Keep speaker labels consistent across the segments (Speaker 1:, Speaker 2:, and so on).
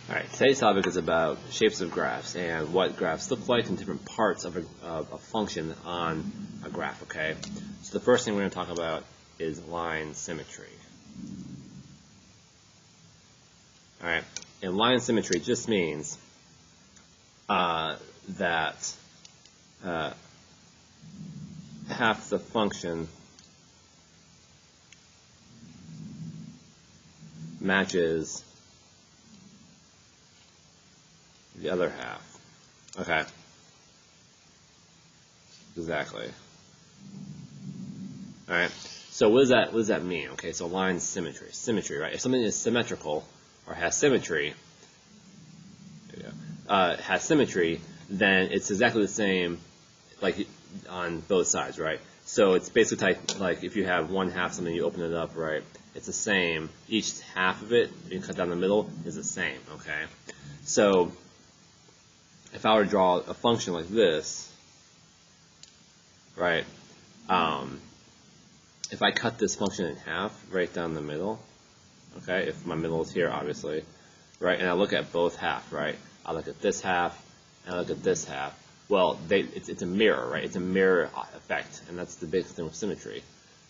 Speaker 1: Alright, today's topic is about shapes of graphs and what graphs look like and different parts of a function on a graph, okay? So the first thing we're going to talk about is line symmetry. Alright, and line symmetry just means that half the function matches the other half. Okay. Exactly. Alright. So what does that mean? Okay, so line symmetry. Symmetry, right? If something is symmetrical or has symmetry, then it's exactly the same like on both sides, right? So it's basically like if you have one half something, you open it up, right? It's the same. Each half of it, you cut down the middle, is the same, okay? So if I were to draw a function like this, right, if I cut this function in half right down the middle, okay, if my middle is here, obviously, right, and I look at both halves, right, I look at this half and I look at this half, well, it's a mirror, right, it's a mirror effect, and that's the big thing with symmetry,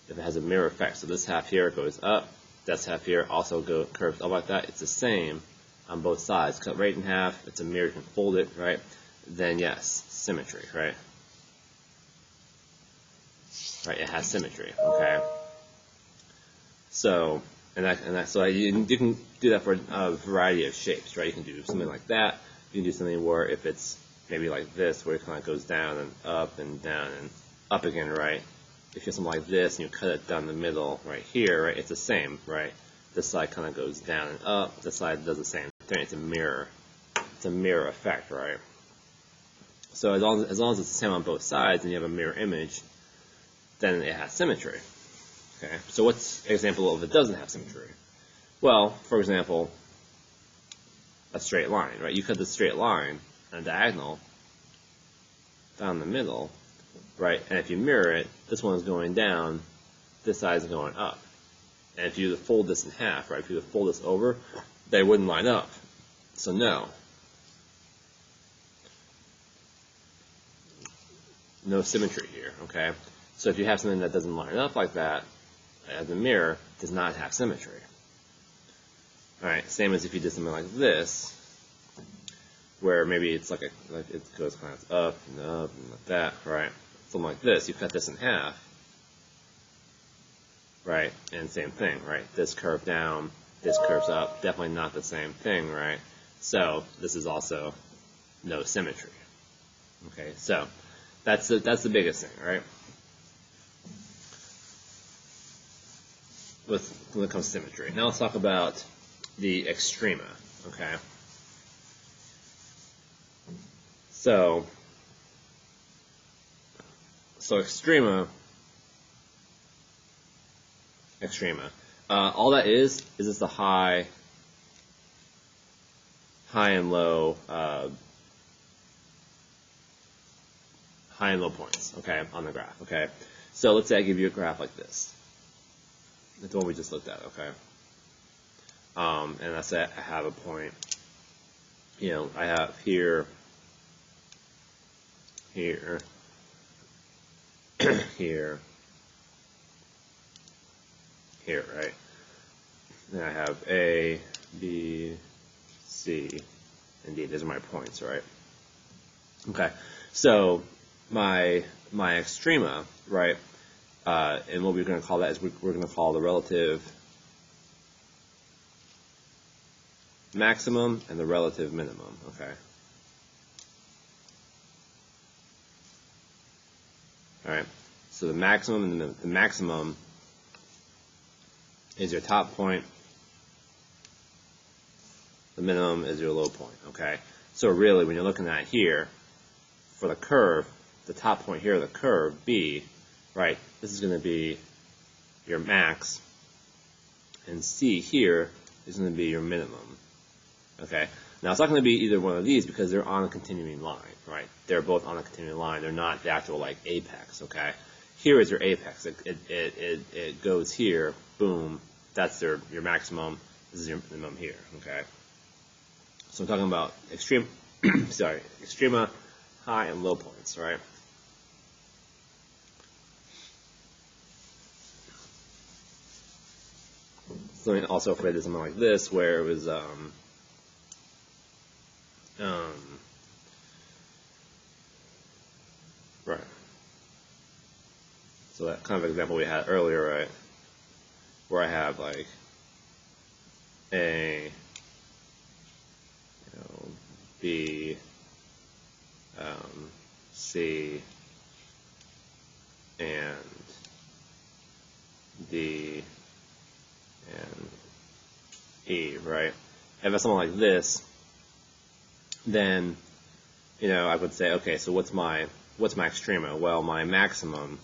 Speaker 1: if it has a mirror effect. So this half here goes up, this half here also curves up like that, it's the same on both sides. Cut right in half, it's a mirror, you can fold it, right? Then yes, symmetry, right? Right, it has symmetry, okay? So, so you can do that for a variety of shapes, right? You can do something like that. You can do something where if it's maybe like this, where it kind of goes down and down and up again, right? If you have something like this and you cut it down the middle right here, right? It's the same, right? This side kind of goes down and up. This side does the same thing. It's a mirror. It's a mirror effect, right? So as long as it's the same on both sides and you have a mirror image, then it has symmetry. Okay. So what's an example of it doesn't have symmetry? Well, for example, a straight line, right? You cut this straight line on a diagonal down the middle, right? And if you mirror it, this one is going down, this side is going up. And if you fold this in half, right, if you fold this over, they wouldn't line up. So no. No symmetry here, okay? So if you have something that doesn't line up like that, as a mirror, it does not have symmetry. Alright, same as if you did something like this, where maybe it's like it goes kind of up and like that, right? Something like this, you cut this in half, right? And same thing, right? This curve down, this curves up, definitely not the same thing, right? So this is also no symmetry. Okay, so that's the biggest thing, right? When it comes to symmetry. Now let's talk about the extrema, okay? So extrema, all that is just the high and low points, okay, on the graph, okay? So let's say I give you a graph like this. That's the one we just looked at, okay? And let's say I have a point, you know, I have here, here, here, here, right? Then I have A, B, C, and D. These are my points, right? Okay, so my extrema, right? And what we're going to call that is we're going to call the relative maximum and the relative minimum, okay? Alright, so the maximum and the maximum is your top point, the minimum is your low point, okay? So really, when you're looking at here, for the curve, the top point here, the curve, B, right, this is going to be your max, and C here is going to be your minimum, okay? Now, it's not going to be either one of these because they're on a continuing line, right? They're both on a continuing line. They're not the actual, like, apex, okay? Here is your apex. It goes here, boom, that's your maximum. This is your minimum here, okay? So I'm talking about extreme, sorry, extrema, high and low points, right? So also if we did something like this, where it was right. So that kind of example we had earlier, right, where I have like A, B, C, and D, and E, right? If it's something like this, then I would say, okay, so what's my extrema? Well, my maximum,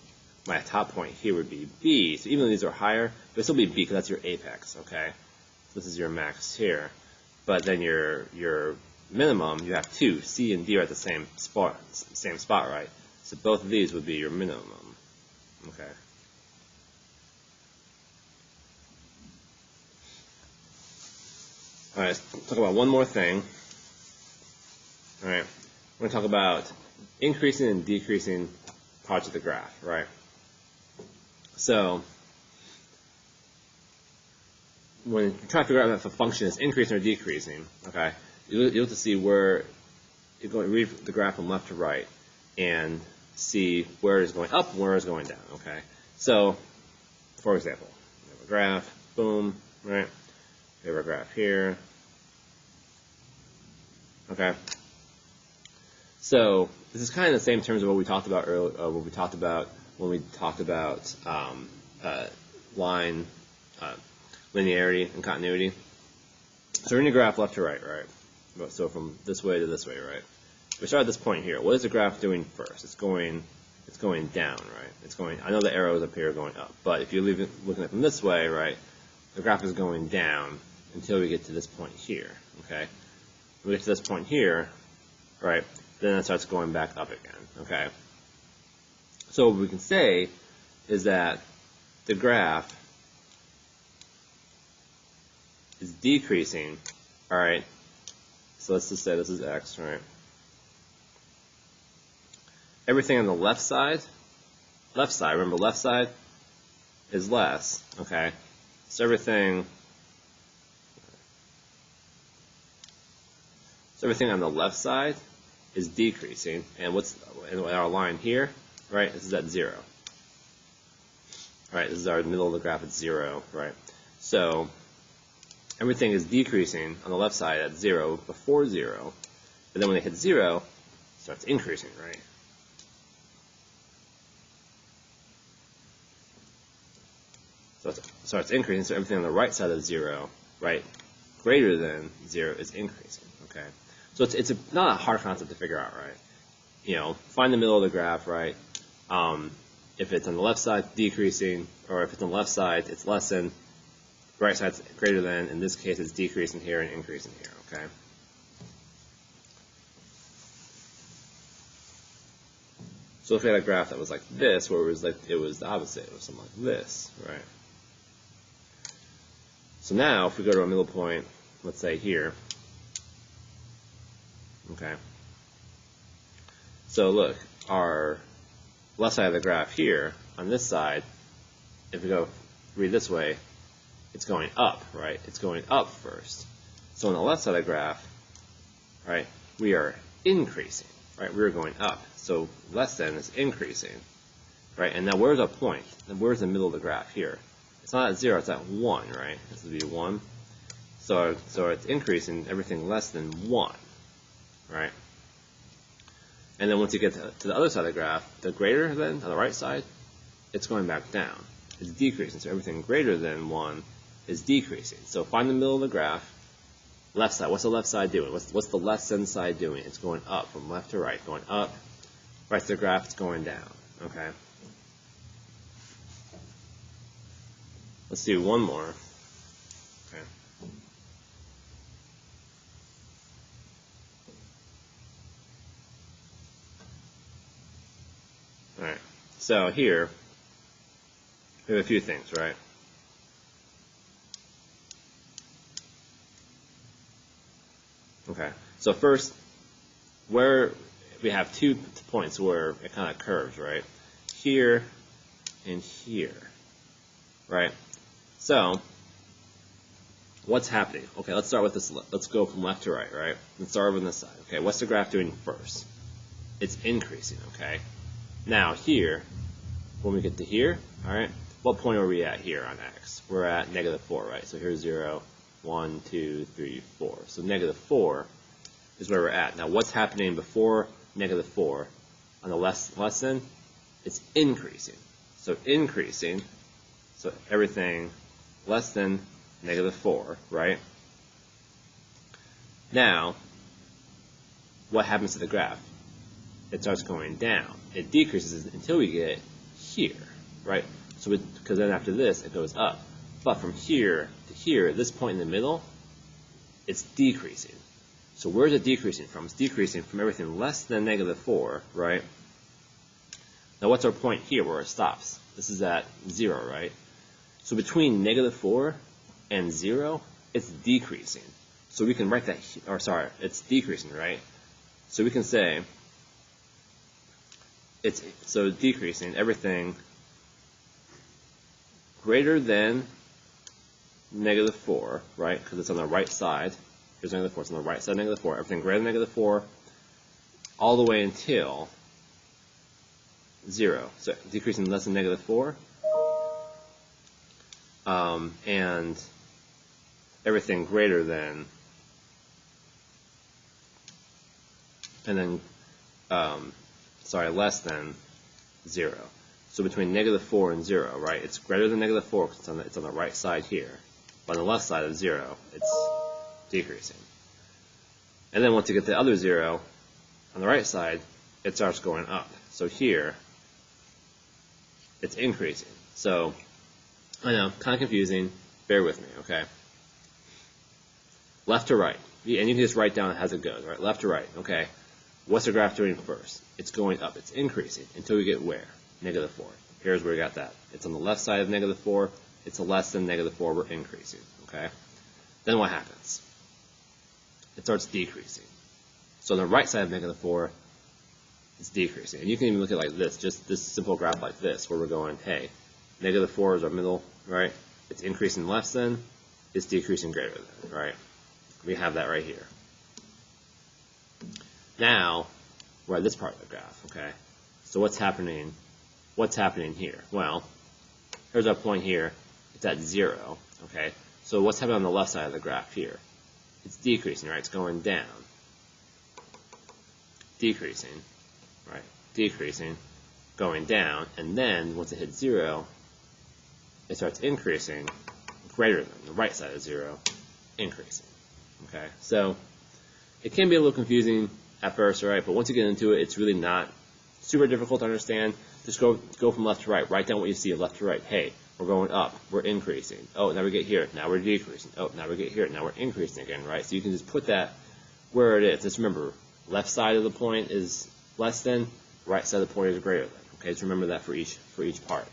Speaker 1: my top point here would be B. So even though these are higher, it would still be B because that's your apex, okay? So this is your max here. But then your minimum, you have two. C and D are at the same spot, right? So both of these would be your minimum, okay? All right, let's talk about one more thing. All right, we're going to talk about increasing and decreasing parts of the graph, right? So when you try to figure out if a function is increasing or decreasing, okay, you have to see where you're going to read the graph from left to right and see where it's going up and where it's going down, okay? So, for example, we have a graph, boom, right? We have our graph here, okay? So this is kind of the same terms of what we talked about earlier, when we talked about line linearity and continuity. So we're in the graph left to right, right? So from this way to this way, right? We start at this point here. What is the graph doing first? It's going down, right? It's going. I know the arrows up here are going up, but if you're looking at it from this way, right, the graph is going down until we get to this point here. Okay, when we get to this point here, right, then it starts going back up again. Okay, so what we can say is that the graph is decreasing. All right, so let's just say this is x, right? Everything on the left side, remember left side is less, okay? So everything on the left side is decreasing, and our line here, right? This is at 0. Right, this is our middle of the graph at 0, right? So everything is decreasing on the left side at 0 before 0, but then when they hit 0, it starts increasing, right? So it starts increasing, so everything on the right side of 0, right, greater than 0 is increasing, okay? So it's not a hard concept to figure out, right? Find the middle of the graph, right? If it's on the left side, decreasing, or if it's on the left side, it's less than, right side's greater than, in this case, it's decreasing here and increasing here, okay? So if we had a graph that was like this, where it was the opposite, it was something like this, right? So now, if we go to a middle point, let's say here, okay? So look, our left side of the graph here, on this side, if we go read this way, it's going up, right? It's going up first. So on the left side of the graph, right, we are increasing, right? We're going up. So less than is increasing, right? And now where's our point? And where's the middle of the graph here? It's not at 0, it's at 1, right? This would be 1. So it's increasing everything less than 1, right? And then once you get to the other side of the graph, the greater than, on the right side, it's going back down. It's decreasing, so everything greater than 1 is decreasing. So find the middle of the graph, left side. What's the left side doing? What's the less than side doing? It's going up from left to right, going up. Right to the graph, it's going down, okay? Let's do one more. Okay. All right. So here we have a few things, right? Okay, so first, where we have 2 points where it kind of curves, right? Here and here, right? So, what's happening? Okay, let's start with this. Let's go from left to right, right? Let's start on this side. Okay, what's the graph doing first? It's increasing, okay? Now, here, when we get to here, all right, what point are we at here on x? We're at -4, right? So here's 0, 1, 2, 3, 4. So -4 is where we're at. Now, what's happening before -4 on the less than? It's increasing. So increasing, so everything less than -4, right? Now, what happens to the graph? It starts going down. It decreases until we get here, right? So because then after this, it goes up. But from here to here, at this point in the middle, it's decreasing. So where's it decreasing from? It's decreasing from everything less than -4, right? Now what's our point here where it stops? This is at 0, right? So between -4 and 0, it's decreasing. So we can write that, or sorry, it's decreasing, right? So we can say, it's decreasing, everything greater than -4, right? Because it's on the right side. Here's -4, it's on the right side of -4. Everything greater than -4, all the way until 0. So decreasing less than -4, and everything greater than, and then, less than 0. So between -4 and 0, right? It's greater than -4 because it's on the right side here. But on the left side of 0, it's decreasing. And then once you get the other 0 on the right side, it starts going up. So here, it's increasing. So, I know, kind of confusing. Bear with me, okay? Left to right. And you can just write down as it goes, right? Left to right, okay? What's the graph doing first? It's going up. It's increasing until we get where? -4. Here's where we got that. It's on the left side of -4. It's less than -4. We're increasing, okay? Then what happens? It starts decreasing. So on the right side of -4, it's decreasing. And you can even look at it like this, just this simple graph like this, where we're going, hey, -4 is our middle, right? It's increasing less than, it's decreasing greater than, right? We have that right here. Now, we're at this part of the graph, okay? So what's happening? What's happening here? Well, here's our point here. It's at 0, okay? So what's happening on the left side of the graph here? It's decreasing, right? It's going down. Decreasing, right? Decreasing, going down, and then once it hits 0, it starts increasing greater than the right side of 0, increasing, okay? So it can be a little confusing at first, right? But once you get into it, it's really not super difficult to understand. Just go from left to right. Write down what you see of left to right. Hey, we're going up. We're increasing. Oh, now we get here. Now we're decreasing. Oh, now we get here. Now we're increasing again, right? So you can just put that where it is. Just remember, left side of the point is less than, right side of the point is greater than. Okay, just remember that for each part.